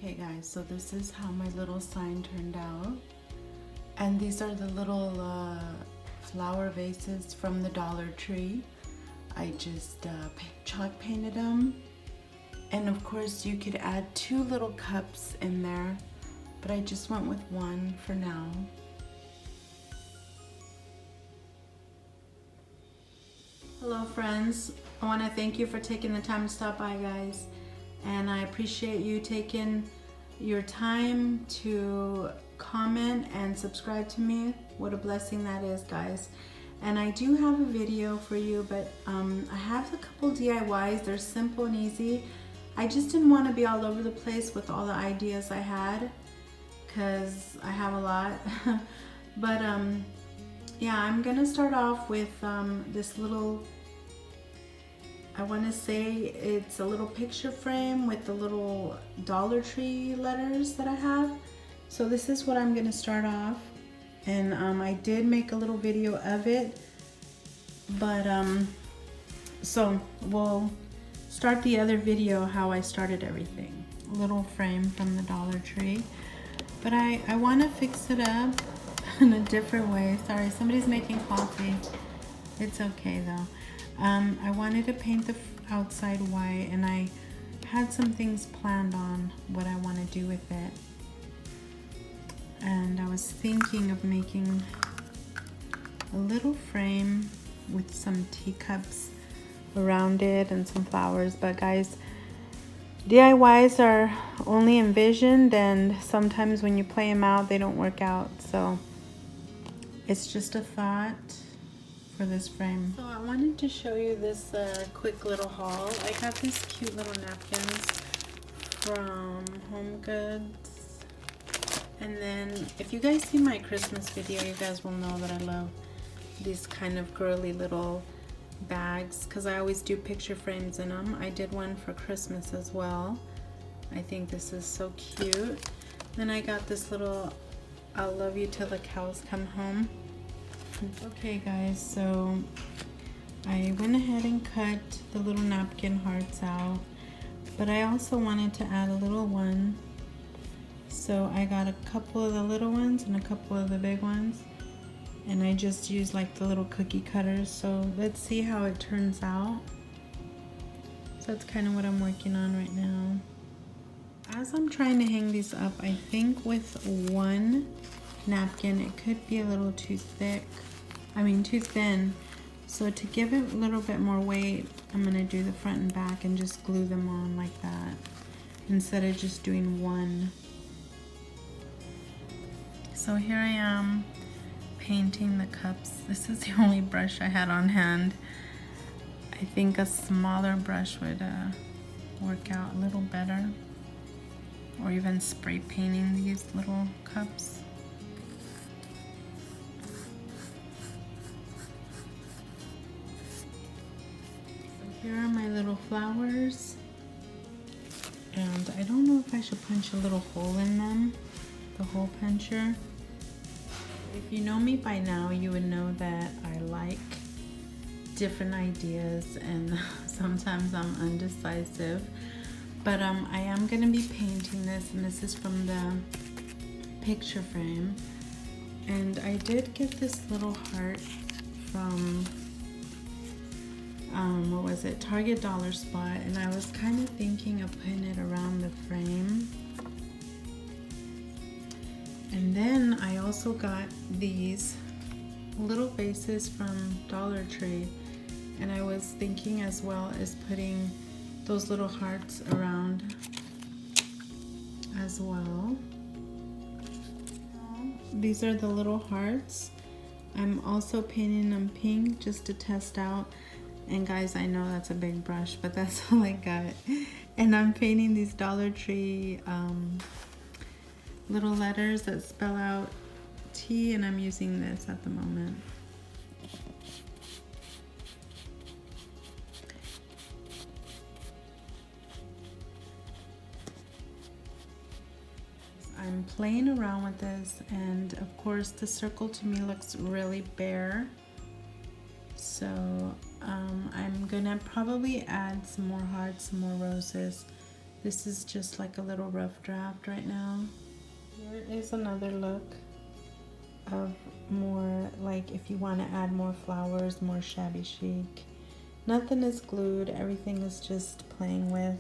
Okay guys, so this is how my little sign turned out. And these are the little flower vases from the Dollar Tree. I just chalk painted them. And of course you could add 2 little cups in there, but I just went with 1 for now. Hello friends, I want to thank you for taking the time to stop by, guys. And I appreciate you taking your time to comment and subscribe to me. What a blessing that is, guys. And I do have a video for you, but I have a couple DIYs. They're simple and easy. I just didn't want to be all over the place with all the ideas I had, because I have a lot. But yeah, I'm gonna start off with this little, I want to say it's a little picture frame with the little Dollar Tree letters that I have. So this is what I'm going to start off. And I did make a little video of it. But so we'll start the other video how I started everything. A little frame from the Dollar Tree. But I want to fix it up in a different way. Sorry, somebody's making coffee. It's okay though. I wanted to paint the outside white, and I had some things planned on what I want to do with it. And I was thinking of making a little frame with some teacups around it and some flowers. But guys, DIYs are only envisioned, and sometimes when you play them out, they don't work out. So it's just a thought for this frame. So I wanted to show you this quick little haul. I got these cute little napkins from Home Goods. And then if you guys see my Christmas video, you guys will know that I love these kind of girly little bags, because I always do picture frames in them. I did one for Christmas as well. I think this is so cute. Then I got this little I'll love you till the cows come home. Okay guys, so I went ahead and cut the little napkin hearts out, but I also wanted to add a little one. So I got a couple of the little ones and a couple of the big ones, and I just used like the little cookie cutters. So let's see how it turns out. So that's kind of what I'm working on right now. As I'm trying to hang these up, I think with one napkin it could be a little too thick, too thin. So to give it a little bit more weight, I'm going to do the front and back and just glue them on like that instead of just doing one. So here I am painting the cups. This is the only brush I had on hand. I think a smaller brush would work out a little better, or even spray painting these little cups. Here are my little flowers, and I don't know if I should punch a little hole in them, the hole puncher. If you know me by now, you would know that I like different ideas, and sometimes I'm undecisive. But I am going to be painting this, and this is from the picture frame. And I did get this little heart from what was it, Target Dollar Spot, and I was kind of thinking of putting it around the frame. And then I also got these little vases from Dollar Tree, and I was thinking as well as putting those little hearts around as well. These are the little hearts. I'm also painting them pink just to test out. And guys, I know that's a big brush, but that's all I got. And I'm painting these Dollar Tree little letters that spell out T, and I'm using this at the moment. I'm playing around with this, and of course the circle to me looks really bare. So I'm gonna probably add some more hearts, some more roses, This is just like a little rough draft right now. Here is another look of more like if you want to add more flowers, more shabby chic. Nothing is glued, everything is just playing with.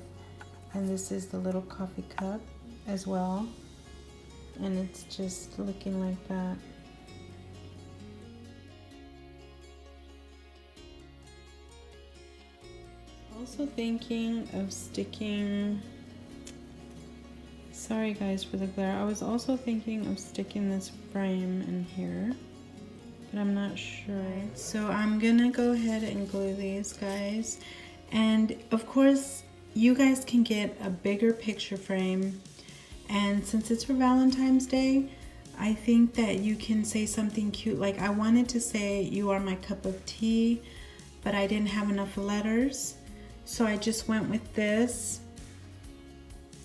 And this is the little coffee cup as well. And it's just looking like that. Also thinking of sticking, sorry guys for the glare, I was also thinking of sticking this frame in here, but I'm not sure. So I'm gonna go ahead and glue these, guys. And of course, you guys can get a bigger picture frame. And since it's for Valentine's Day, I think that you can say something cute. Like I wanted to say, "You are my cup of tea," but I didn't have enough letters. So I just went with this.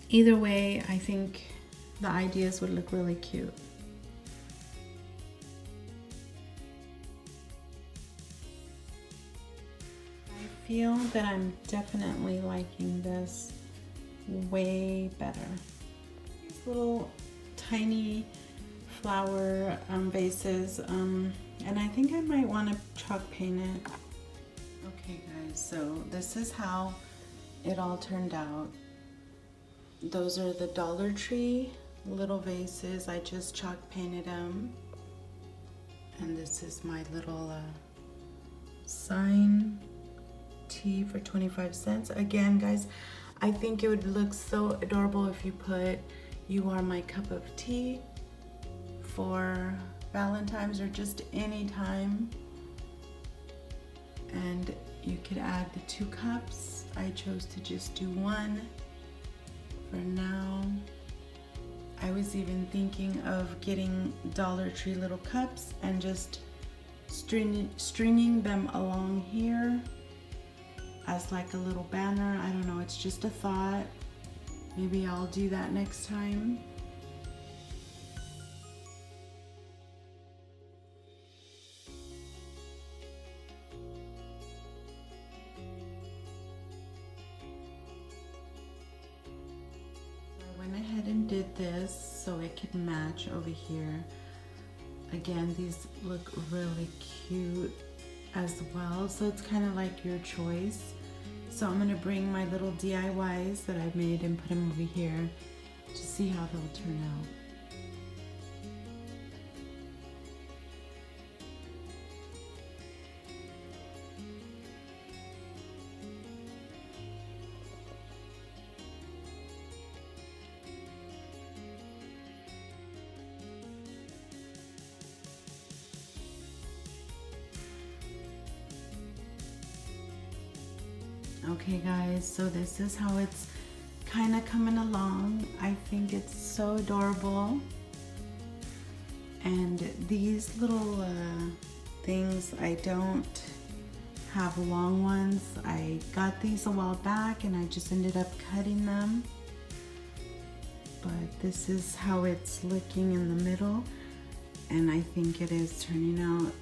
Either way, I think the ideas would look really cute. I feel that I'm definitely liking this way better. These little tiny flower vases, and I think I might want to chalk paint it. Okay guys, so this is how it all turned out. Those are the Dollar Tree little vases. I just chalk painted them. And this is my little sign tea for 25 cents. Again guys, I think it would look so adorable if you put "You are my cup of tea" for Valentine's or just any time. And you could add the 2 cups. I chose to just do 1 for now. I was even thinking of getting Dollar Tree little cups and just stringing them along here as like a little banner. I don't know, it's just a thought. Maybe I'll do that next time. And did this so it could match over here. Again, these look really cute as well, so it's kind of like your choice. So I'm gonna bring my little DIYs that I've made and put them over here to see how they'll turn out. Okay guys, so this is how it's kind of coming along. I think it's so adorable. And these little things, I don't have long ones. I got these a while back and I just ended up cutting them. But this is how it's looking in the middle. And I think it is turning out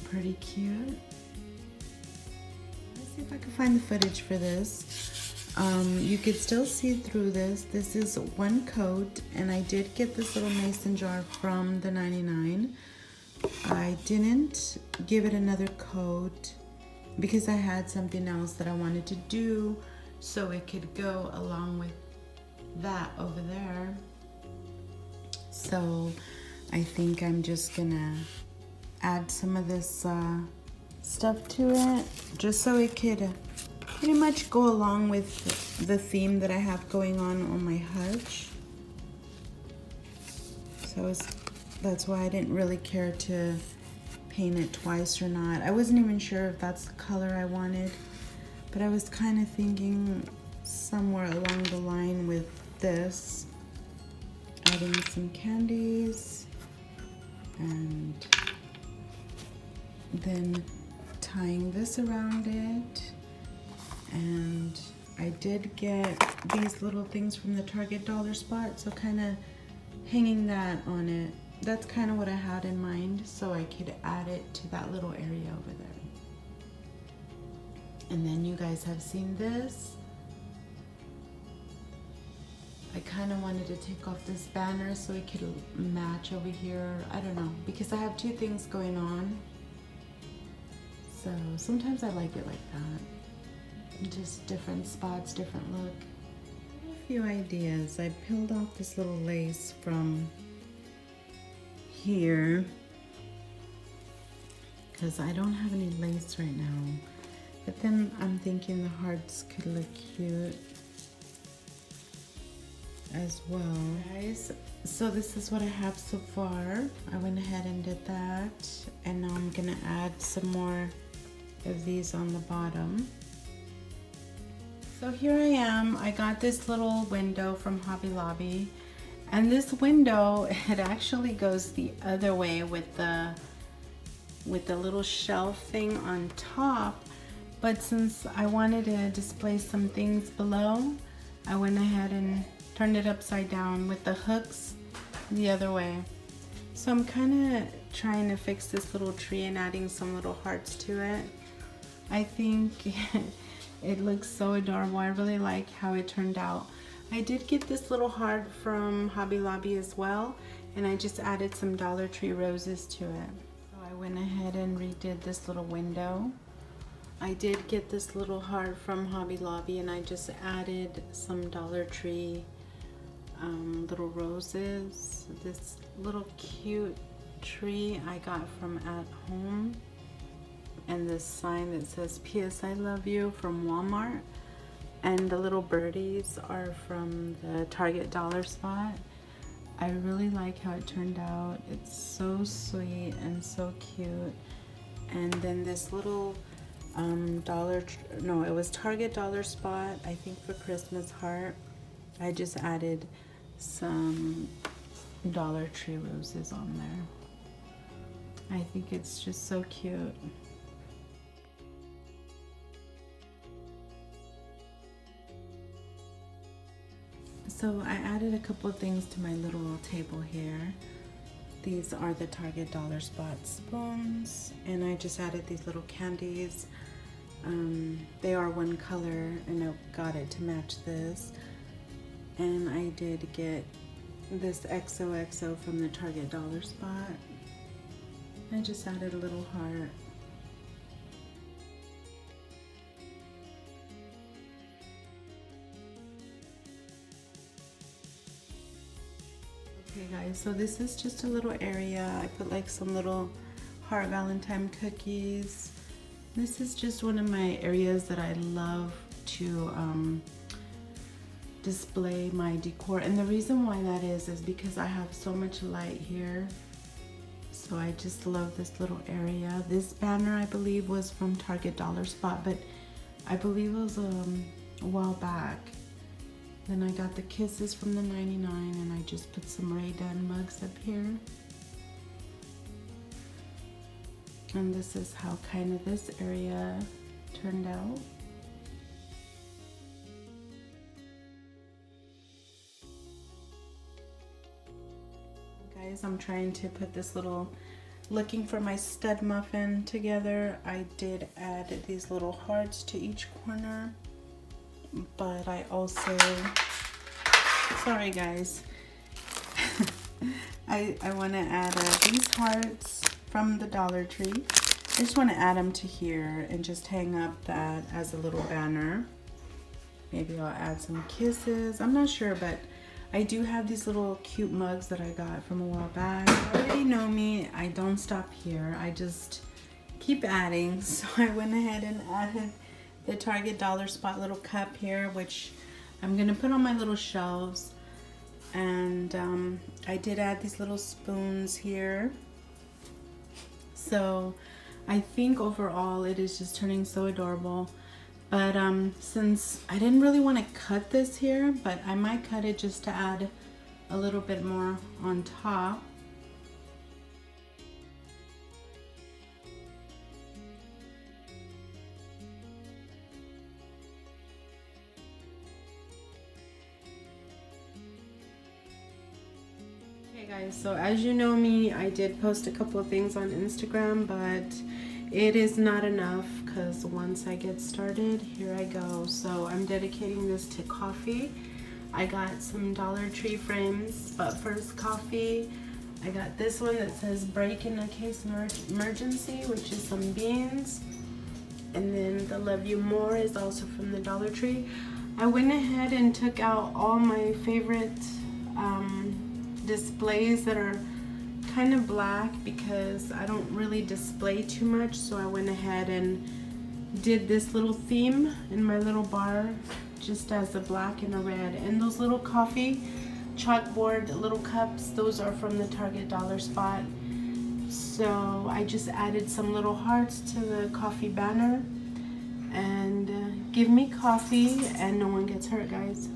pretty cute. See if I can find the footage for this. You could still see through this. This is 1 coat, and I did get this little mason jar from the 99. I didn't give it another coat because I had something else that I wanted to do so it could go along with that over there. So I think I'm just gonna add some of this stuff to it just so it could pretty much go along with the theme that I have going on my hutch. So that's why I didn't really care to paint it twice or not. I wasn't even sure if that's the color I wanted, but I was kind of thinking somewhere along the line with this, adding some candies and then tying this around it. And I did get these little things from the Target dollar spot, so kind of hanging that on it. That's kind of what I had in mind, so I could add it to that little area over there. And then you guys have seen this. kind of wanted to take off this banner so it could match over here. I don't know, because I have two things going on. So sometimes I like it like that. Just different spots, different look. A few ideas. I peeled off this little lace from here because I don't have any lace right now. But then I'm thinking the hearts could look cute as well. Guys, so this is what I have so far. I went ahead and did that, and now I'm gonna add some more of these on the bottom. So here I am. I got this little window from Hobby Lobby, and this window, it actually goes the other way with the little shelf thing on top. But since I wanted to display some things below, I went ahead and turned it upside down with the hooks the other way. So I'm kind of trying to fix this little tree and adding some little hearts to it. I think it looks so adorable. I really like how it turned out. I did get this little heart from Hobby Lobby as well, and I just added some Dollar Tree roses to it. So I went ahead and redid this little window. I did get this little heart from Hobby Lobby, and I just added some Dollar Tree little roses. This little cute tree I got from At Home, and this sign that says P.S. I love you from Walmart, and the little birdies are from the Target dollar spot. I really like how it turned out. It's so sweet and so cute. And then this little it was Target dollar spot, I think, for Christmas heart. I just added some Dollar Tree roses on there. I think it's just so cute. So I added a couple of things to my little table here. These are the Target dollar spot spoons, and I just added these little candies. They are one color, and I got it to match this. And I did get this XOXO from the Target dollar spot. I just added a little heart. Okay guys, so this is just a little area. I put like some little heart Valentine cookies. This is just one of my areas that I love to display my decor, and the reason why that is because I have so much light here, so I just love this little area. This banner I believe was from Target dollar spot, but I believe it was a while back. Then I got the kisses from the 99, and I just put some Ray Dunn mugs up here. And this is how kind of this area turned out. Guys, I'm trying to put this little, looking for my stud muffin together. I did add these little hearts to each corner, but I also, sorry guys, I want to add these hearts from the Dollar Tree. I just want to add them to here and just hang up that as a little banner. Maybe I'll add some kisses. I'm not sure, but I do have these little cute mugs that I got from a while back. You already know me, I don't stop here. I just keep adding. So I went ahead and added the Target dollar spot little cup here, which I'm gonna put on my little shelves. And I did add these little spoons here. So I think overall it is just turning so adorable. But since I didn't really want to cut this here, but I might cut it just to add a little bit more on top. Okay guys, so as you know me, I did post a couple of things on Instagram, but it is not enough because once I get started, here I go. So I'm dedicating this to coffee. I got some Dollar Tree frames, but first coffee. I got this one that says break in a case of emergency, which is some beans. And then the Love You More is also from the Dollar Tree. I went ahead and took out all my favorite displays that are kind of black because I don't really display too much. So I went ahead and did this little theme in my little bar just as a black and a red. And those little coffee chalkboard little cups, those are from the Target dollar spot. So I just added some little hearts to the coffee banner. And give me coffee and no one gets hurt, guys.